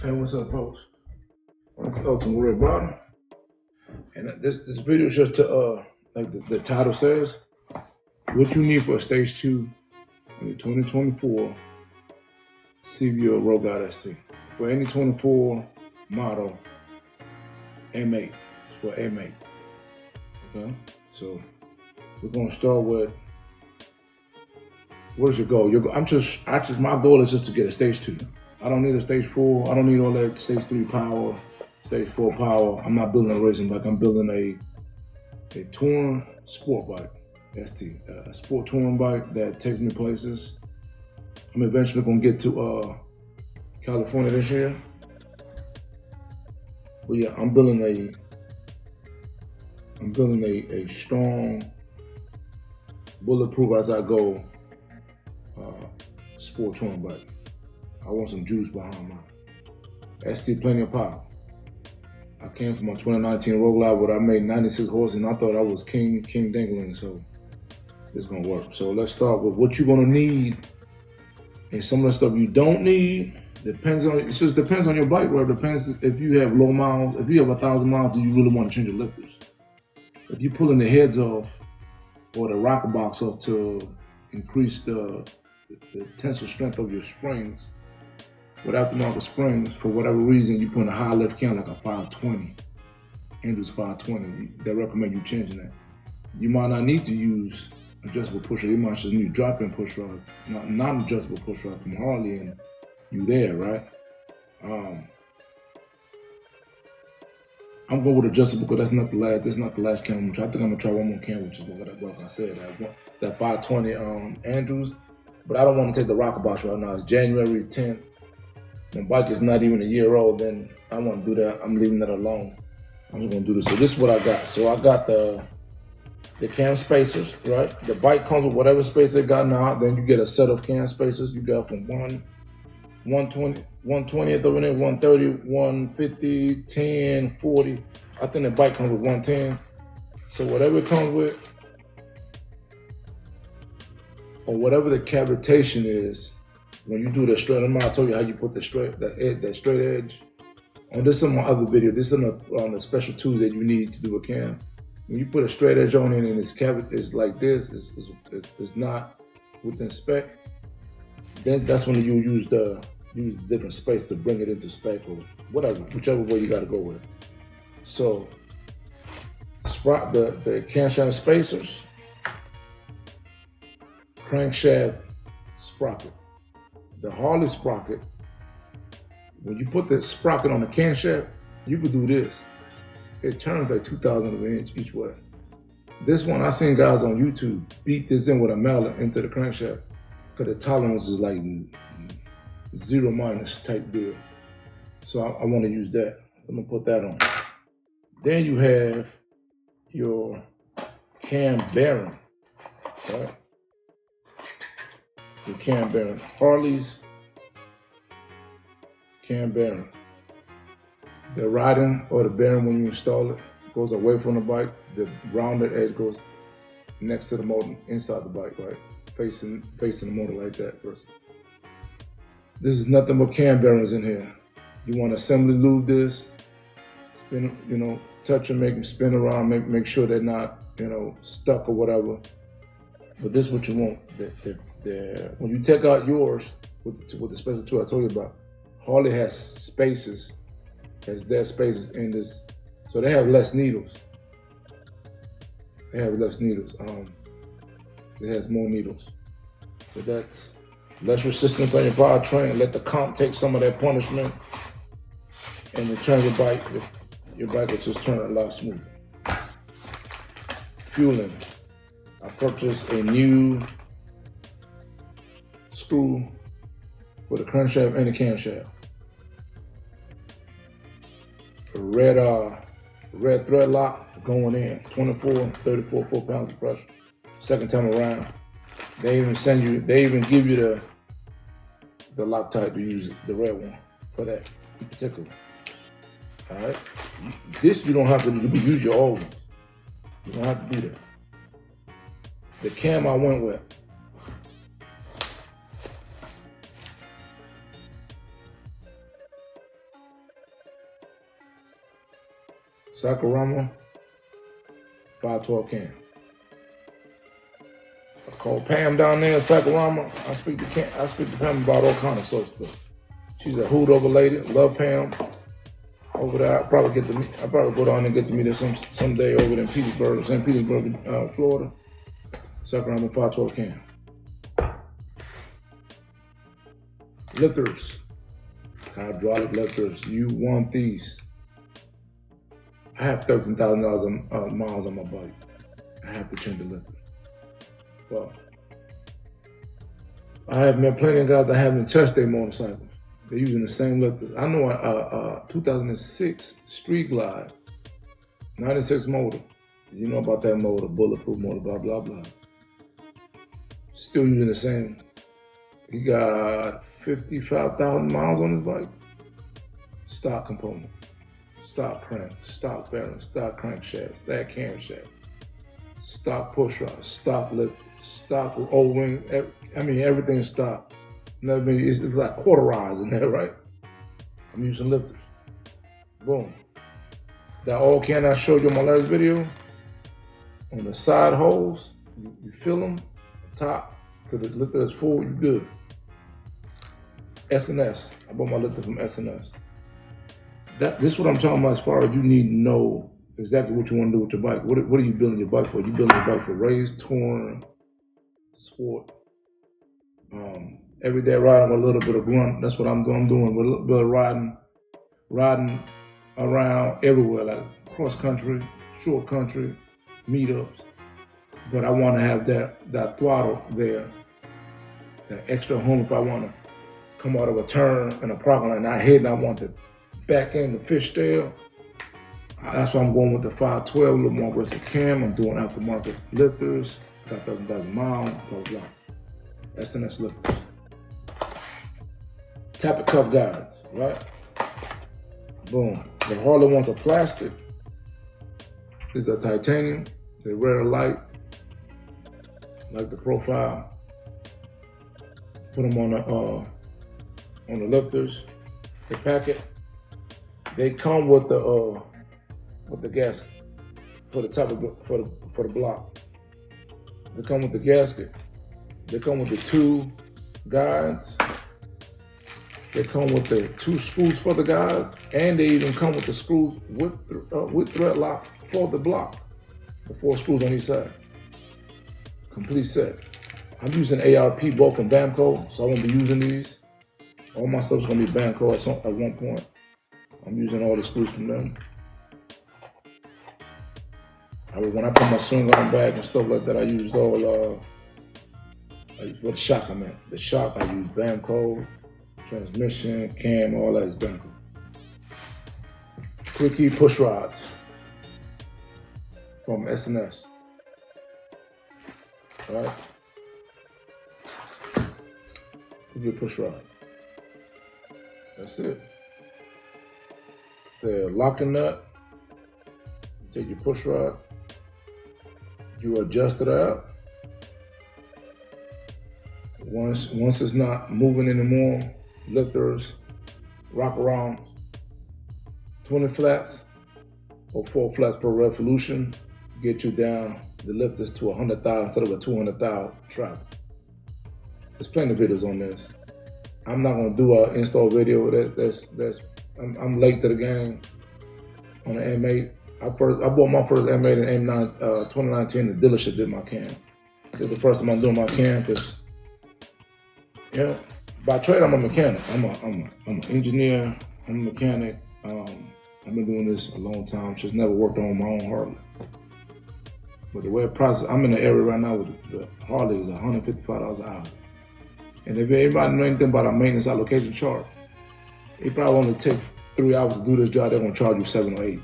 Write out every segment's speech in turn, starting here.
Hey, what's up, folks? It's Elton Red Bottom, and this video is just to like the title says, what you need for a stage 2 in the 2024 CVO Rogue God ST. For any 24 model M8, it's for M8. Okay, so we're gonna start with where's your goal? My goal is just to get a stage 2. I don't need a stage 4. I don't need all that stage 3 power, stage 4 power. I'm not building a racing bike. I'm building a touring sport bike, ST, a sport touring bike that takes me places. I'm eventually gonna get to California this year. But yeah, I'm building a strong, bulletproof as I go sport touring bike. I want some juice behind mine. ST plenty of power. I came from a 2019 Rogue Live where I made 96 horses and I thought I was King Dingling, so it's gonna work. So let's start with what you're gonna need, and some of the stuff you don't need it just depends on your bike, bro. It depends if you have low miles. If you have 1,000 miles, do you really want to change your lifters? If you're pulling the heads off or the rocker box off to increase the tensile strength of your springs, with aftermarket springs, for whatever reason, you put a high lift count like a 520, Andrews 520, they recommend you changing that. You might not need to use adjustable pusher. You might just need drop-in push rod, not adjustable push rod from Harley, and you there, right? I'm going with adjustable because that's not the last cam I'm gonna try. I think I'm gonna try one more cam, which is what I said, that 520 Andrews, but I don't want to take the rocker box right now. It's January 10th. My bike is not even a year old, then I want to do that. I'm leaving that alone. I'm just gonna do this. So this is what I got. So I got the cam spacers, right? The bike comes with whatever space they got now. Then you get a set of cam spacers. You got from 120th over there, 130, 150, 10, 40. I think the bike comes with 110. So whatever it comes with, or whatever the cavitation is, when you do the straight, I told you how you put that straight edge. On this on my other video, this is on the special tools that you need to do a cam. When you put a straight edge on it and it's like this, it's not within spec, then that's when you use different space to bring it into spec or whatever, whichever way you gotta go with it. So the camshaft spacers, crankshaft sprocket. The Harley sprocket, when you put the sprocket on the camshaft, you could do this. It turns like 2,000 of an inch each way. This one, I seen guys on YouTube beat this in with a mallet into the crankshaft because the tolerance is like 0 minus type deal. So I want to use that. I'm gonna put that on. Then you have your cam bearing, right? The cam bearing, Harley's cam bearing. The riding or the bearing when you install it goes away from the bike. The rounded edge goes next to the motor, inside the bike, right? Facing the motor like that. Versus. This is nothing but cam bearings in here. You want to assembly lube this, spin, touch them, make them spin around, make sure they're not, stuck or whatever. But this is what you want. When you take out yours with the special tool I told you about, Harley has spaces, their spaces in this, so they have less needles. It has more needles. So that's less resistance on your powertrain. Let the comp take some of that punishment, and return your bike. Your bike will just turn a lot smoother. Fueling. I purchased a new screw for the crankshaft and the camshaft. A red thread lock going in, 24, 34 4-pounds of pressure. Second time around, they even give you the Loctite to use, the red one for that in particular. All right, this you don't have to do. You can use your old ones. You don't have to do that. The cam I went with, Sakurama 512 cam. I called Pam down there in Sakurama. I speak to Pam about all kind of stuff. She's a hood over lady. Love Pam over there. I'll probably go down and get to meet her someday over there in Petersburg, St. Petersburg, Florida. Sakurama 512 cam. Lifters, hydraulic lifters. You want these? I have 13,000 miles on my bike. I have to change the lifter. Well, I have met plenty of guys that haven't touched their motorcycles. They're using the same lifters. I know a 2006 Street Glide, 96 motor. You know about that motor, bulletproof motor, blah, blah, blah. Still using the same. He got 55,000 miles on his bike. Stock component, stock crank, stock bearing, stock crankshaft, stock camshaft, stock push rod, stock lift, stock O-ring. I mean, everything's stock. It's like quarterized in there, right? I'm using lifters. Boom. That all can I showed you in my last video. On the side holes, you fill them, top to the lifter is full, you good. S&S. I bought my lifter from S&S. This is what I'm talking about as far as you need to know exactly what you want to do with your bike. What are you building your bike for? You building your bike for race, touring, sport. Everyday riding with a little bit of grunt. That's what I'm doing. I'm doing with a little bit of riding around everywhere, like cross country, short country, meetups. But I want to have that throttle there, that extra home if I want to come out of a turn in a parking lot and I hit and I want the back end, the fishtail. That's why I'm going with the 512, a little more aggressive cam. I'm doing aftermarket lifters, got 13,000 miles, blah, blah. S&S lifters. Tappet cuff guides, right? Boom. The Harley ones are plastic. These are titanium. They're rare light, like the profile. Put them on the lifters. The packet. They come with the gasket for the top of for the block. They come with the gasket. They come with the two guides. They come with the two screws for the guides, and they even come with the screws with thread lock for the block. The 4 screws on each side. Complete set. I'm using ARP both from Bamco, so I won't be using these. All my stuff's gonna be Bamco at one point. I'm using all the screws from them. When I put my swing arm back and stuff like that, I used all for the shock. The shock I use Bamco, transmission, cam, all that is Bamco. Quick key push rods from S&S. All right. Quick key push rod. That's it. The locking nut. Take your push rod. You adjust it out. Once it's not moving anymore, lifters, rock around 20 flats or 4 flats per revolution, get you down the lifters to 100,000 instead of a 200,000 travel. There's plenty of videos on this. I'm not gonna do an install video. I'm late to the game on the M8. I bought my first M8 in M9 2019. The dealership did my cam. This is the first time I'm doing my cam because, by trade I'm a mechanic. I'm an engineer. I'm a mechanic. I've been doing this a long time. Just never worked on my own Harley. But the way it process, I'm in the area right now with the Harley is $155 an hour. And if anybody know anything about a maintenance allocation chart, it probably only take 3 hours to do this job. They're gonna charge you 7 or 8.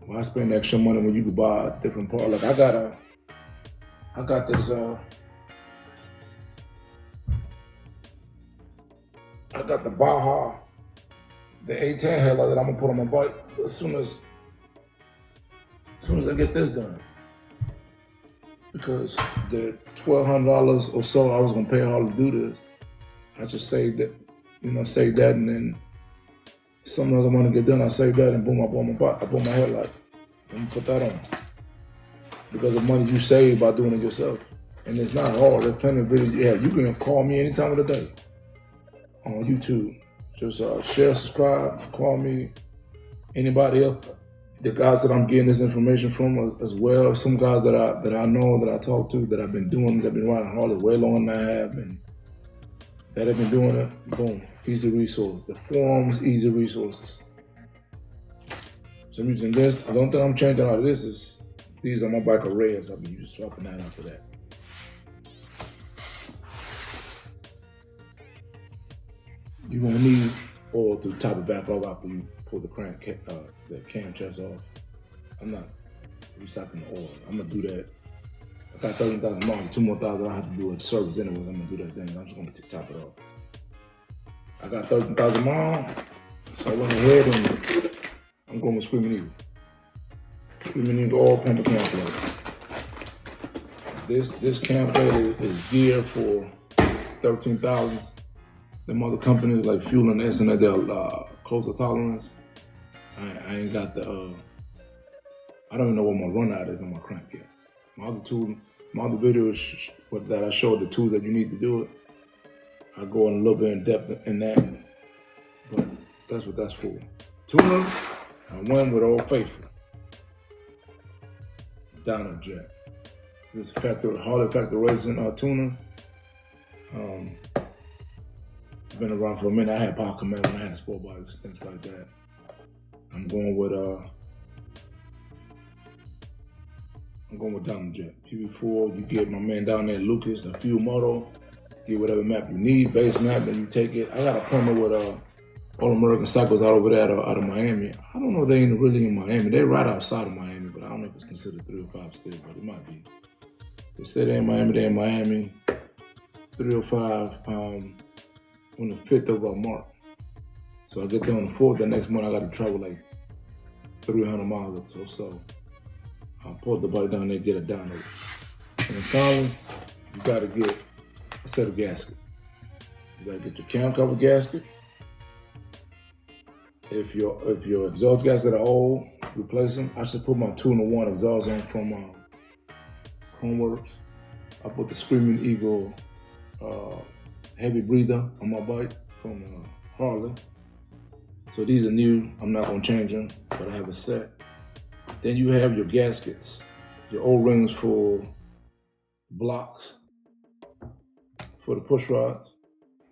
Why spend extra money when you could buy a different part? Like I got this. I got the Baja, the A10 headlight that I'm gonna put on my bike as soon as I get this done. Because the $1,200 or so I was gonna pay all to do this, I just saved it, saved that, and then Sometimes I want to get done, I save that and boom, I bought my headlight. And put that on. Because the money you save by doing it yourself. And it's not hard. There's plenty of videos. Yeah, you can call me any time of the day on YouTube. Just share, subscribe, call me. Anybody else? The guys that I'm getting this information from as well. Some guys that I know, that I talk to, that I've been doing, that have been riding Harley way longer than I have, and that have been doing it. Boom, easy resource. The forums, easy resources. So I'm using this. The only thing I'm changing out of this is these are my bike arrays. I'll be swapping that out for that. You're gonna need oil to top it back off after you pull the cam chest off. I'm not recycling the oil. I'm gonna do that. I got 13,000 miles, 2 more thousand I have to do a service anyways. I'm gonna do that thing. I'm just gonna top it off. I got 13,000 miles, so I went ahead and I'm going with Screaming Eagle. Screaming Eagle all pumper cam plate. This cam plate is geared for 13,000s. Them other companies like Fuel and S and that, they're closer tolerance. I ain't got the, I don't even know what my run out is on my crank yet. My other videos that I showed the tools that you need to do it. I go in a little bit in depth in that, but that's what that's for. Tuner, I went with Old Faithful. Dyno Jet. This is Harley Factory Racing tuner. Been around for a minute. I had Power Command when I had sport bikes, things like that. I'm going with Dyno Jet. PB4, you get my man down there, Lucas, a Fuel Moto. Get whatever map you need, base map, then you take it. I got an appointment with All American Cycles out over there out of Miami. I don't know if they ain't really in Miami. They're right outside of Miami, but I don't know if it's considered 305 still, but it might be. They say they're in Miami, 305 on the 5th of March. So I get there on the 4th, the next month I got to travel like 300 miles or so. I'll pull the bike down there, get it down there. And then finally, you got to get a set of gaskets. You gotta get your cam cover gasket. If your exhaust gasket are old, replace them. I should put my 2-in-1 exhaust on from Homeworks. I put the Screaming Eagle heavy breather on my bike from Harley. So these are new. I'm not gonna change them, but I have a set. Then you have your gaskets, your O-rings for blocks. For the push rods,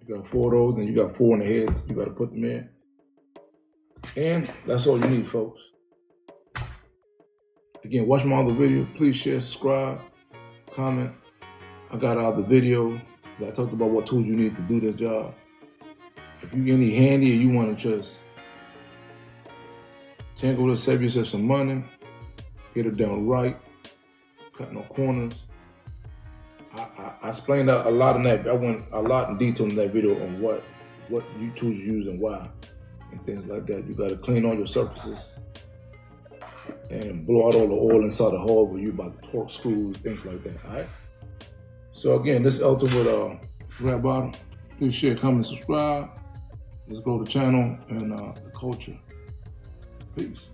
you got 4 of those, and you got 4 in the heads. You got to put them in. And that's all you need, folks. Again, watch my other video. Please share, subscribe, comment. I got out the video that I talked about what tools you need to do this job. If you get any handy or you want to just tangle to save yourself some money, get it done right, cut no corners. I explained a lot in that. I went a lot in detail in that video on what you tools you use and why, and things like that. You got to clean all your surfaces and blow out all the oil inside the hull where you about to torque screws, things like that. All right. So again, this is Elton with Red Bottom. Please share, comment, subscribe. Let's grow the channel and the culture. Peace.